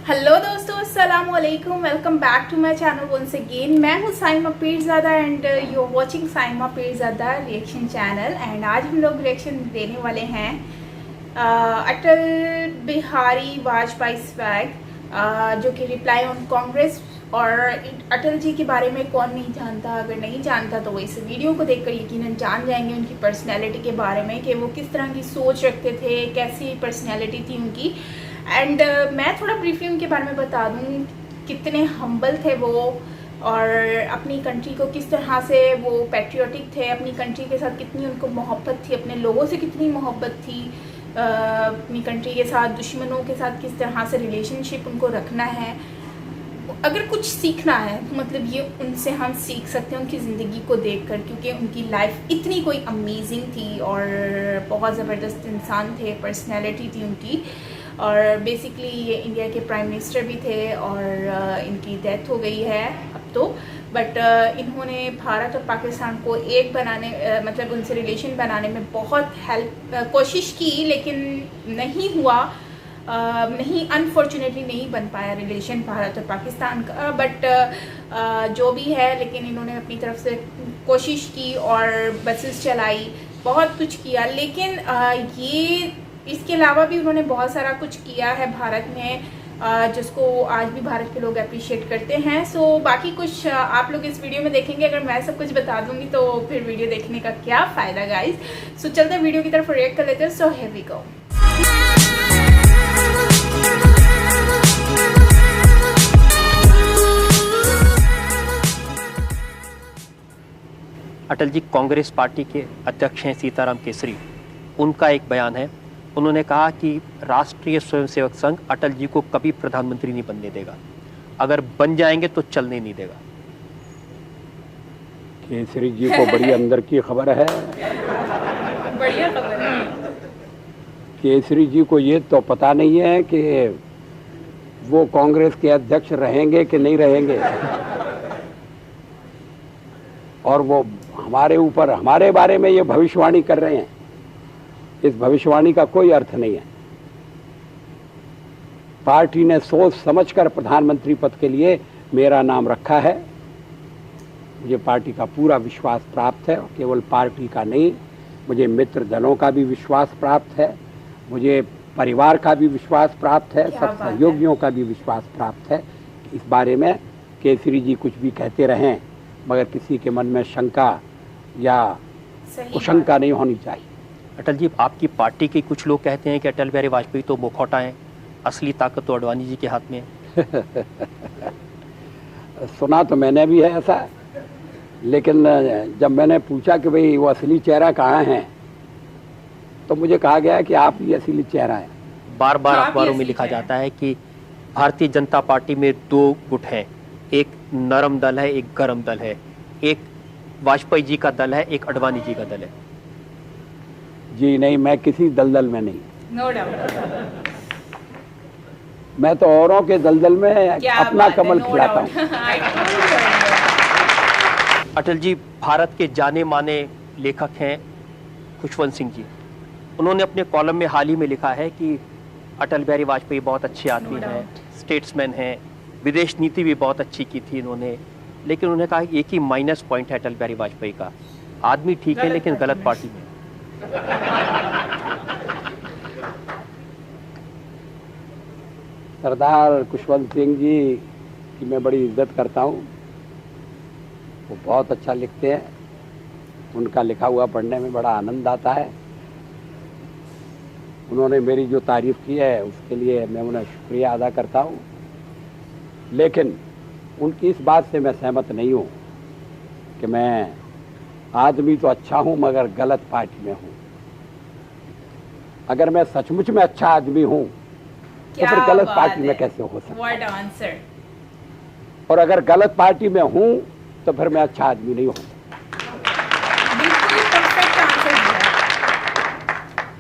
Hello दोस्तों, अस्सलाम वालेकुम। Welcome back to my channel once again. मैं हूँ Saima Peerzada and you are watching Saima Peerzada reaction channel. And आज हम लोग रिएक्शन देने वाले हैं अटल बिहारी वाजपेयी स्वैग, जो कि रिप्लाई ऑन कांग्रेस। और अटल जी के बारे में कौन नहीं जानता, अगर नहीं जानता तो वो इस वीडियो को देखकर यकीनन जान जाएंगे उनकी पर्सनैलिटी के बारे में कि वो किस तरह की सोच रखते थे, कैसी पर्सनैलिटी थी उनकी। एंड मैं थोड़ा ब्रीफली उनके बारे में बता दूँ, कितने हम्बल थे वो और अपनी कंट्री को किस तरह से वो पैट्रियोटिक थे, अपनी कंट्री के साथ कितनी उनको मोहब्बत थी, अपने लोगों से कितनी मोहब्बत थी, अपनी कंट्री के साथ दुश्मनों के साथ किस तरह से रिलेशनशिप उनको रखना है। अगर कुछ सीखना है तो मतलब ये उनसे हम सीख सकते हैं, उनकी ज़िंदगी को देखकर, क्योंकि उनकी लाइफ इतनी कोई अमेजिंग थी और बहुत ज़बरदस्त इंसान थे, पर्सनैलिटी थी उनकी। और बेसिकली ये इंडिया के प्राइम मिनिस्टर भी थे और इनकी डेथ हो गई है अब तो। बट इन्होंने भारत और पाकिस्तान को एक बनाने मतलब उनसे रिलेशन बनाने में बहुत कोशिश की, लेकिन नहीं हुआ। नहीं, अनफॉर्चुनेटली नहीं बन पाया रिलेशन भारत और पाकिस्तान का। बट जो भी है, लेकिन इन्होंने अपनी तरफ से कोशिश की और बसेस चलाई, बहुत कुछ किया। लेकिन ये इसके अलावा भी उन्होंने बहुत सारा कुछ किया है भारत में, जिसको आज भी भारत के लोग अप्रिशिएट करते हैं। सो बाकी कुछ आप लोग इस वीडियो में देखेंगे। अगर मैं सब कुछ बता दूंगी तो फिर वीडियो देखने का क्या फ़ायदा गाइज। सो चलते हैं वीडियो की तरफ रिएक्ट कर लेते हैं। So here we go. Atal ji Congress party के अध्यक्ष हैं, सीताराम केसरी। उनका एक बयान है, उन्होंने कहा कि राष्ट्रीय स्वयंसेवक संघ अटल जी को कभी प्रधानमंत्री नहीं बनने देगा, अगर बन जाएंगे तो चलने नहीं देगा। केसरी जी को बड़ी अंदर की खबर है। बढ़िया खबर है। केसरी जी को ये तो पता नहीं है कि वो कांग्रेस के अध्यक्ष रहेंगे कि नहीं रहेंगे, और वो हमारे ऊपर, हमारे बारे में ये भविष्यवाणी कर रहे हैं। इस भविष्यवाणी का कोई अर्थ नहीं है। पार्टी ने सोच समझकर प्रधानमंत्री पद के लिए मेरा नाम रखा है। मुझे पार्टी का पूरा विश्वास प्राप्त है, और केवल पार्टी का नहीं, मुझे मित्र दलों का भी विश्वास प्राप्त है, मुझे परिवार का भी विश्वास प्राप्त है, सब सहयोगियों का भी विश्वास प्राप्त है। इस बारे में केसरी जी कुछ भी कहते रहें, मगर किसी के मन में शंका या कुशंका नहीं होनी चाहिए। अटल जी, आपकी पार्टी के कुछ लोग कहते हैं कि अटल बिहारी वाजपेयी तो मुखौटा हैं, असली ताकत तो अडवाणी जी के हाथ में है। सुना तो मैंने भी है ऐसा, लेकिन जब मैंने पूछा कि भाई वो असली चेहरा कहाँ है, तो मुझे कहा गया कि आप ही असली चेहरा है। बार बार अखबारों में लिखा जाता है कि भारतीय जनता पार्टी में दो गुट हैं, एक नरम दल है, एक गरम दल है, एक वाजपेयी जी का दल है, एक अडवाणी जी का दल है। जी नहीं, मैं किसी दलदल में नहीं। No doubt. मैं तो औरों के दलदल में अपना कमल खिलाता हूँ। अटल जी भारत के जाने माने लेखक हैं खुशवंत सिंह जी। उन्होंने अपने कॉलम में हाल ही में लिखा है कि अटल बिहारी वाजपेयी बहुत अच्छे आदमी हैं, स्टेट्समैन हैं, विदेश नीति भी बहुत अच्छी की थी इन्होंने। लेकिन उन्होंने कहा कि एक ही माइनस पॉइंट है अटल बिहारी वाजपेयी का, आदमी ठीक है लेकिन गलत पार्टी में। सरदार खुशवंत सिंह जी की मैं बड़ी इज्जत करता हूँ। वो बहुत अच्छा लिखते हैं, उनका लिखा हुआ पढ़ने में बड़ा आनंद आता है। उन्होंने मेरी जो तारीफ की है उसके लिए मैं उन्हें शुक्रिया अदा करता हूँ। लेकिन उनकी इस बात से मैं सहमत नहीं हूँ कि मैं आदमी तो अच्छा हूँ मगर गलत पार्टी में हूँ। अगर मैं सचमुच में अच्छा आदमी हूँ तो फिर गलत पार्टी में कैसे हो सकता है? और अगर गलत पार्टी में हूँ तो फिर मैं अच्छा आदमी नहीं हूँ।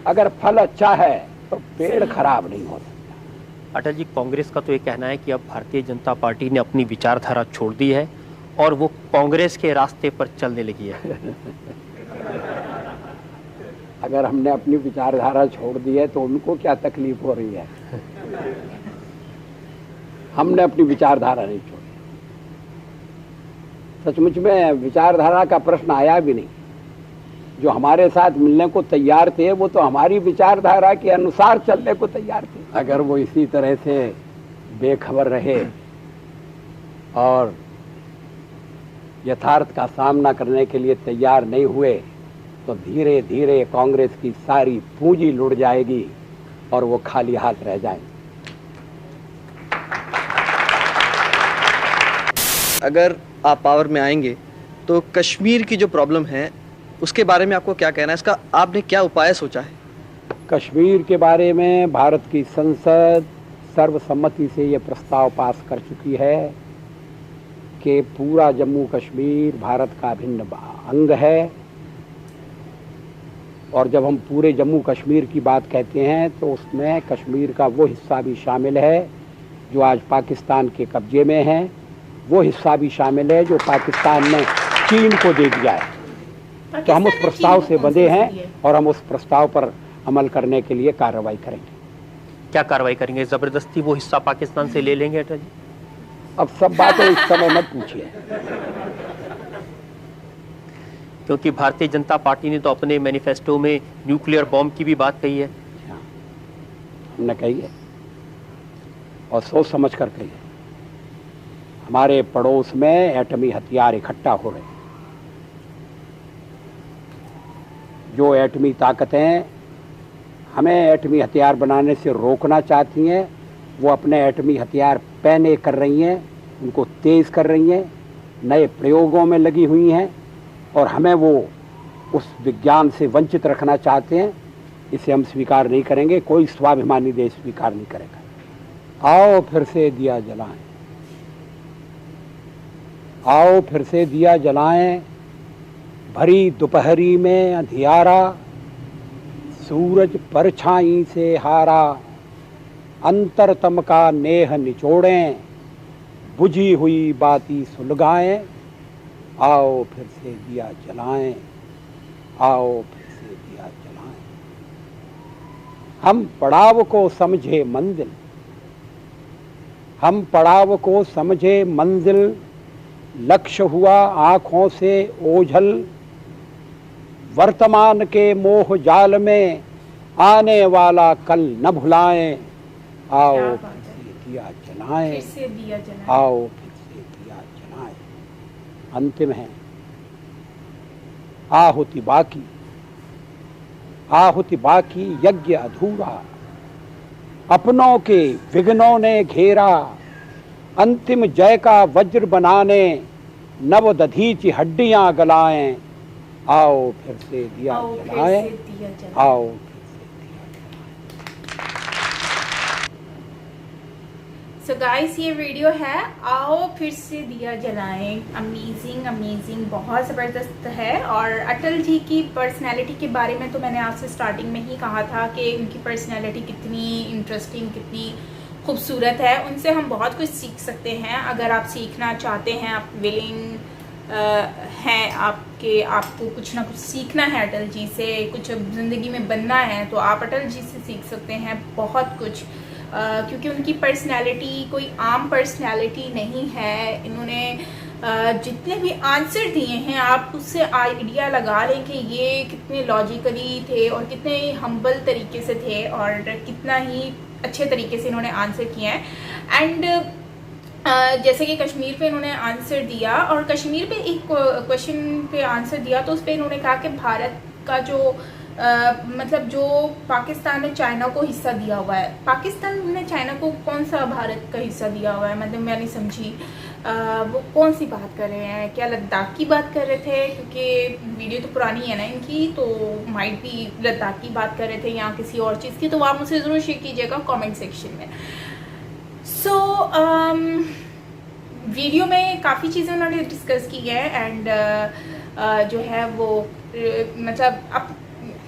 अगर फल अच्छा है तो पेड़ खराब नहीं हो सकता। अटल जी, कांग्रेस का तो ये कहना है कि अब भारतीय जनता पार्टी ने अपनी विचारधारा छोड़ दी है और वो कांग्रेस के रास्ते पर चलने लगी है। अगर हमने अपनी विचारधारा छोड़ दी है तो उनको क्या तकलीफ हो रही है? हमने अपनी विचारधारा नहीं छोड़ी। सचमुच में विचारधारा का प्रश्न आया भी नहीं। जो हमारे साथ मिलने को तैयार थे वो तो हमारी विचारधारा के अनुसार चलने को तैयार थे। अगर वो इसी तरह से बेखबर रहे और यथार्थ का सामना करने के लिए तैयार नहीं हुए तो धीरे धीरे कांग्रेस की सारी पूंजी लुट जाएगी और वो खाली हाथ रह जाएंगे। अगर आप पावर में आएंगे तो कश्मीर की जो प्रॉब्लम है उसके बारे में आपको क्या कहना है? इसका आपने क्या उपाय सोचा है? कश्मीर के बारे में भारत की संसद सर्वसम्मति से ये प्रस्ताव पास कर चुकी है कि पूरा जम्मू कश्मीर भारत का अभिन्न अंग है। और जब हम पूरे जम्मू कश्मीर की बात कहते हैं तो उसमें कश्मीर का वो हिस्सा भी शामिल है जो आज पाकिस्तान के कब्जे में है, वो हिस्सा भी शामिल है जो पाकिस्तान ने चीन को दे दिया है। तो हम उस प्रस्ताव से बंधे हैं और हम उस प्रस्ताव पर अमल करने के लिए कार्रवाई करेंगे। क्या कार्रवाई करेंगे? जबरदस्ती वो हिस्सा पाकिस्तान से ले लेंगे अटल जी? अब सब बातें इस समय मत पूछिए, क्योंकि भारतीय जनता पार्टी ने तो अपने मैनिफेस्टो में न्यूक्लियर बॉम्ब की भी बात कही है। हमने कही है और सोच समझ कर कही है। हमारे पड़ोस में एटमी हथियार इकट्ठा हो रहे हैं। जो एटमी ताकतें हमें एटमी हथियार बनाने से रोकना चाहती हैं वो अपने एटमी हथियार पैने कर रही हैं, उनको तेज़ कर रही हैं, नए प्रयोगों में लगी हुई हैं और हमें वो उस विज्ञान से वंचित रखना चाहते हैं। इसे हम स्वीकार नहीं करेंगे, कोई स्वाभिमानी देश स्वीकार नहीं करेगा। आओ फिर से दिया जलाएं, आओ फिर से दिया जलाएं, भरी दोपहरी में अंधियारा, सूरज परछाई से हारा, अंतरतम का नेह निचोड़ें, बुझी हुई बाती सुलगाएं, आओ फिर से दिया जलाएं, आओ फिर से दिया जलाएं। हम पड़ाव को समझे मंजिल, हम पड़ाव को समझे मंजिल, लक्ष्य हुआ आँखों से ओझल, वर्तमान के मोह जाल में आने वाला कल न भुलाएं, आओ फिर से दिया जलाएं, आओ फिर से दिया जलाएं। अंतिम है आहुति बाकी, आहुति बाकी यज्ञ अधूरा, अपनों के विघ्नों ने घेरा, अंतिम जय का वज्र बनाने नव दधीची हड्डियां गलाएं, आओ फिर से दिया जलाएं, आओ फिर से दिया जलाएं। सो गाइस ये वीडियो है आओ फिर से दिया जलाएं। अमेजिंग अमेजिंग, बहुत ज़बरदस्त है। और अटल जी की पर्सनैलिटी के बारे में तो मैंने आपसे स्टार्टिंग में ही कहा था कि उनकी पर्सनैलिटी कितनी इंटरेस्टिंग, कितनी खूबसूरत है। उनसे हम बहुत कुछ सीख सकते हैं। अगर आप सीखना चाहते हैं, आप विलिंग हैं, आपको कुछ ना कुछ सीखना है अटल जी से, कुछ ज़िंदगी में बनना है, तो आप अटल जी से सीख सकते हैं बहुत कुछ। क्योंकि उनकी पर्सनैलिटी कोई आम पर्सनैलिटी नहीं है। इन्होंने जितने भी आंसर दिए हैं आप उससे आइडिया लगा लें कि ये कितने लॉजिकली थे और कितने हम्बल तरीके से थे और कितना ही अच्छे तरीके से इन्होंने आंसर किए हैं। एंड जैसे कि कश्मीर पे इन्होंने आंसर दिया और कश्मीर पे एक क्वेश्चन पे आंसर दिया तो उस पर इन्होंने कहा कि भारत का जो मतलब जो पाकिस्तान ने चाइना को हिस्सा दिया हुआ है, पाकिस्तान ने चाइना को कौन सा भारत का हिस्सा दिया हुआ है, मतलब मैं नहीं समझी। वो कौन सी बात कर रहे हैं? क्या लद्दाख की बात कर रहे थे? क्योंकि वीडियो तो पुरानी है ना इनकी, तो माइट भी लद्दाख की बात कर रहे थे या किसी और चीज़ की, तो आप मुझसे ज़रूर शेयर कीजिएगा कमेंट सेक्शन में। सो वीडियो में काफ़ी चीज़ें उन्होंने डिस्कस की है एंड जो है वो मतलब अब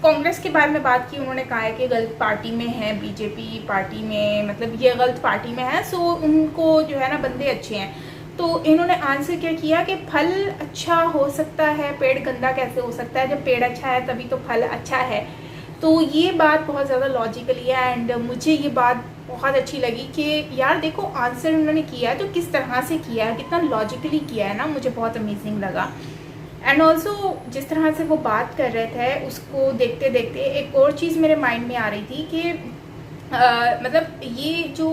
कांग्रेस के बारे में बात की। उन्होंने कहा है कि गलत पार्टी में है, बीजेपी पार्टी में, मतलब ये गलत पार्टी में है, सो उनको जो है ना बंदे अच्छे हैं। तो इन्होंने आंसर क्या किया कि फल अच्छा हो सकता है, पेड़ गंदा कैसे हो सकता है? जब पेड़ अच्छा है तभी तो फल अच्छा है। तो ये बात बहुत ज़्यादा लॉजिकली है एंड मुझे ये बात बहुत अच्छी लगी कि यार देखो आंसर उन्होंने किया है तो किस तरह से किया है, कितना लॉजिकली किया है ना, मुझे बहुत अमेजिंग लगा। एंड ऑल्सो जिस तरह से वो बात कर रहे थे उसको देखते देखते एक और चीज़ मेरे माइंड में आ रही थी कि मतलब ये जो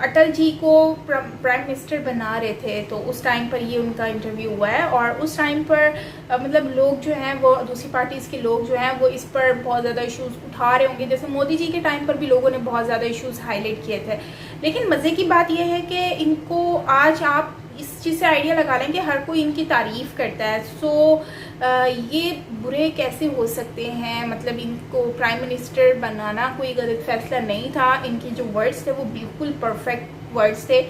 अटल जी को प्राइम मिनिस्टर बना रहे थे तो उस टाइम पर ये उनका इंटरव्यू हुआ है, और उस टाइम पर मतलब लोग जो हैं वो दूसरी पार्टीज़ के लोग जो हैं वो इस पर बहुत ज़्यादा इश्यूज़ उठा रहे होंगे। जैसे मोदी जी के टाइम पर भी लोगों ने बहुत ज़्यादा इश्यूज़ हाईलाइट किए थे, लेकिन मज़े की बात यह है कि इनको आज आप इस चीज़ से आइडिया लगा लें कि हर कोई इनकी तारीफ़ करता है। सो ये बुरे कैसे हो सकते हैं, मतलब इनको प्राइम मिनिस्टर बनाना कोई गलत फैसला नहीं था, इनके जो वर्ड्स थे वो बिल्कुल परफेक्ट वर्ड्स थे।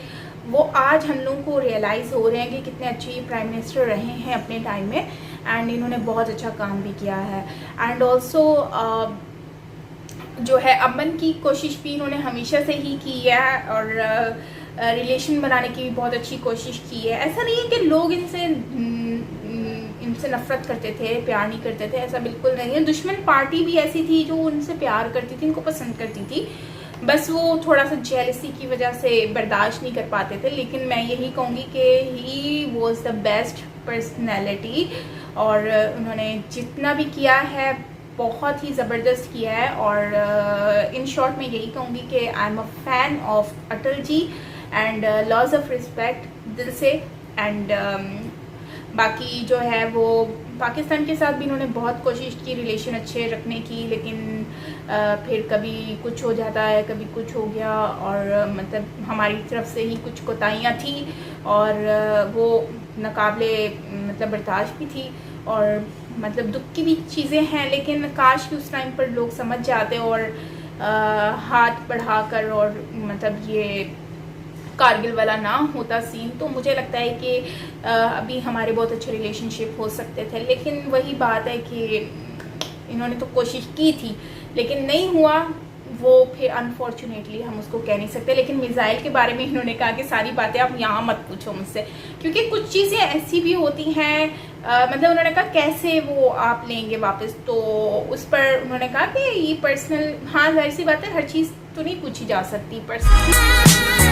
वो आज हम लोगों को रियलाइज़ हो रहे हैं कि कितने अच्छे प्राइम मिनिस्टर रहे हैं अपने टाइम में, एंड इन्होंने बहुत अच्छा काम भी किया है। एंड ऑल्सो जो है अमन की कोशिश भी इन्होंने हमेशा से ही की है, और रिलेशन बनाने की भी बहुत अच्छी कोशिश की है। ऐसा नहीं है कि लोग इनसे नफरत करते थे, प्यार नहीं करते थे, ऐसा बिल्कुल नहीं है। दुश्मन पार्टी भी ऐसी थी जो उनसे प्यार करती थी, इनको पसंद करती थी, बस वो थोड़ा सा जेलसी की वजह से बर्दाश्त नहीं कर पाते थे। लेकिन मैं यही कहूँगी कि he was the best personality, और उन्होंने जितना भी किया है बहुत ही ज़बरदस्त किया है। और इन शॉर्ट मैं यही कहूँगी कि I am a fan of Atal ji and loads of respect दिल से। एंड बाकी जो है वो पाकिस्तान के साथ भी इन्होंने बहुत कोशिश की रिलेशन अच्छे रखने की, लेकिन फिर कभी कुछ हो जाता है, कभी कुछ हो गया, और मतलब हमारी तरफ से ही कुछ कोताहियाँ थी, और वो नाकाबिले मतलब बर्दाश्त भी थी, और मतलब दुख की भी चीज़ें हैं। लेकिन काश कि उस टाइम पर लोग समझ जाते और हाथ बढ़ाकर, और मतलब ये कारगिल वाला ना होता सीन, तो मुझे लगता है कि अभी हमारे बहुत अच्छे रिलेशनशिप हो सकते थे। लेकिन वही बात है कि इन्होंने तो कोशिश की थी लेकिन नहीं हुआ, वो फिर अनफॉर्चुनेटली हम उसको कह नहीं सकते। लेकिन मिसाइल के बारे में इन्होंने कहा कि सारी बातें आप यहाँ मत पूछो मुझसे, क्योंकि कुछ चीज़ें ऐसी भी होती हैं, मतलब उन्होंने कहा कैसे वो आप लेंगे वापस, तो उस पर उन्होंने कहा कि ये पर्सनल, हाँ जाहिर सी बात है हर चीज़ तो नहीं पूछी जा सकती पर्सनल।